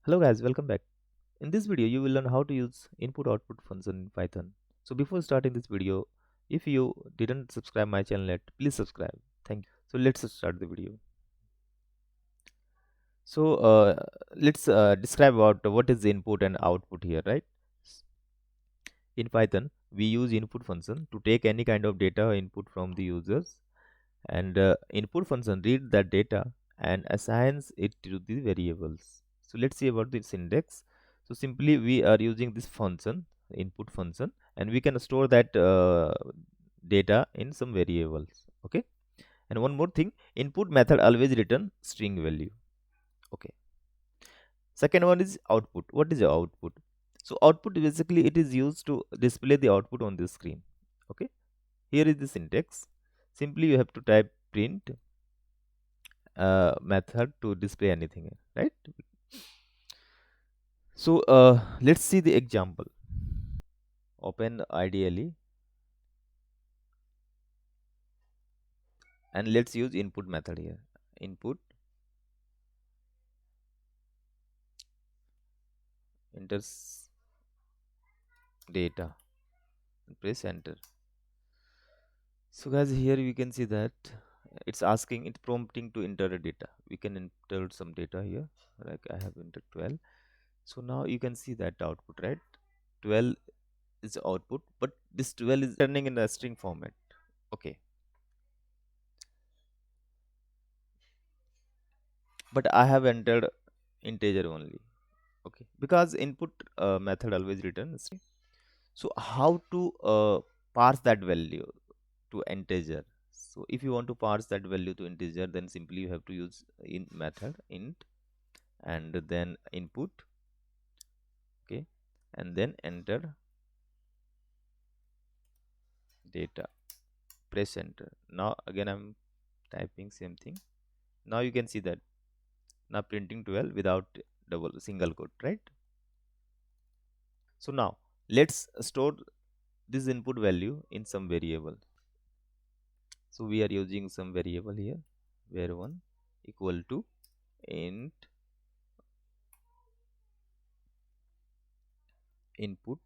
Hello guys, welcome back. In this video, you will learn how to use input-output function in Python. So before starting this video, if you didn't subscribe my channel yet, please subscribe. Thank you. So let's start the video. So let's describe about what is the input and output here, right? In Python, we use input function to take any kind of data input from the users, and input function reads that data and assigns it to the variables. So let's see about the syntax. So simply we are using this function, input function, and we can store that data in some variables. Okay. And one more thing, input method always return string value. Okay. Second one is output. What is the output? So output basically it is used to display the output on the screen. Okay. Here is the syntax. Simply you have to type print method to display anything, right? So let's see the example. Open ideally and let's use input method here. Input, enters data, press enter. So guys, here we can see that it's prompting to enter a data. We can enter some data here, like I have entered 12. So now you can see that output, right? 12 is the output, but this 12 is turning in a string format. Okay, but I have entered integer only. Okay, because input method always returns. So how to parse that value to integer? So if you want to parse that value to integer, then simply you have to use int method, int, and then input. Okay, and then enter data, press enter. Now again I'm typing same thing. Now you can see that now printing 12 without double single quote, right? So now let's store this input value in some variable. So we are using some variable here, where one equal to int input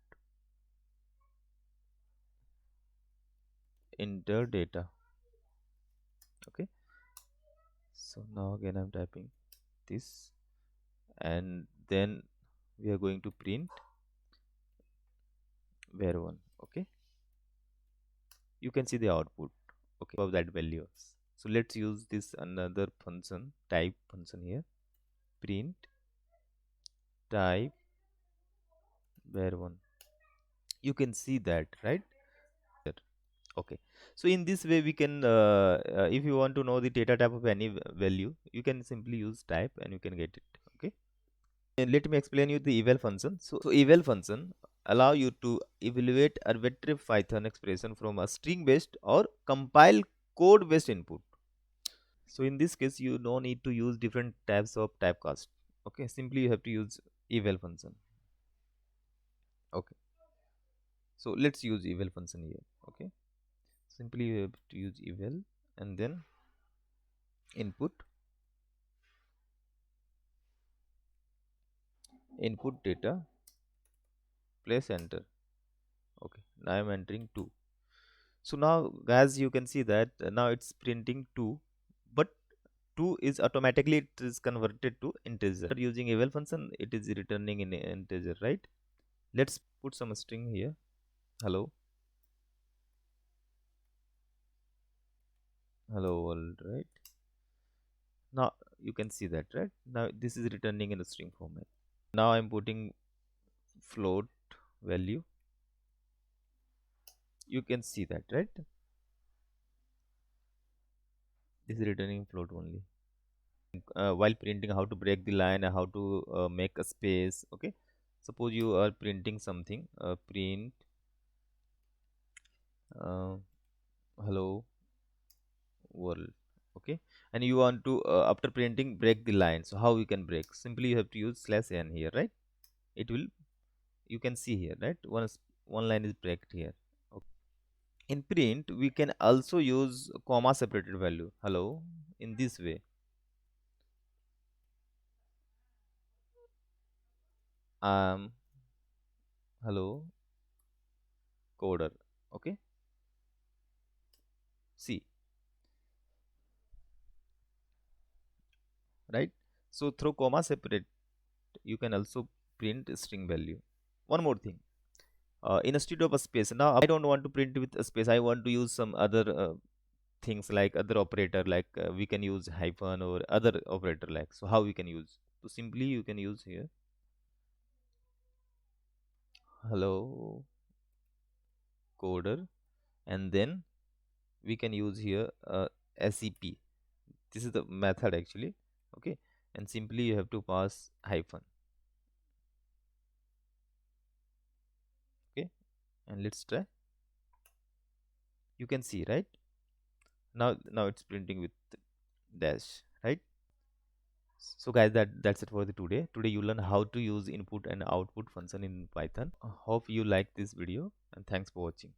enter data. Okay, so now again I'm typing this, and then we are going to print where one. Okay, you can see the output, okay, of that value. So let's use this another function, type function here, print type where one. You can see that, right? Okay, so in this way we can if you want to know the data type of any value, you can simply use type and you can get it. Okay, and let me explain you the eval function. So eval function allow you to evaluate arbitrary Python expression from a string based or compile code based input. So in this case you no need to use different types of typecast. Okay, simply you have to use eval function. Okay, so let's use eval function here. Okay, simply you have to use eval and then input data, place enter. Okay, now I'm entering 2. So now guys you can see that now it's printing 2, but 2 is automatically it is converted to integer. Using eval function it is returning in integer, right? Let's put some string here, hello, hello world, right? Now you can see that, right? Now this is returning in a string format. Now I'm putting float value, you can see that, right? This is returning float only. While printing, how to break the line and how to make a space. Okay, suppose you are printing something, print uh, hello world. Okay, and you want to after printing break the line. So how you can break? Simply you have to use /n here, right? It will, you can see here, right? One line is breaked here. Okay. In print we can also use comma separated value, hello, in this way. um hello coder. Okay, see, right? So through comma separate, you can also print string value. One more thing, instead of a space, now I don't want to print with a space, I want to use some other things like other operator, like we can use hyphen or other operator, like, so how we can use? So simply you can use here hello coder, and then we can use here sep. This is the method actually. Okay, and simply you have to pass hyphen. Okay, and let's try. You can see, right? Now it's printing with dash, right? So guys, that's it for the today you learn how to use input and output function in Python. Hope you like this video, and thanks for watching.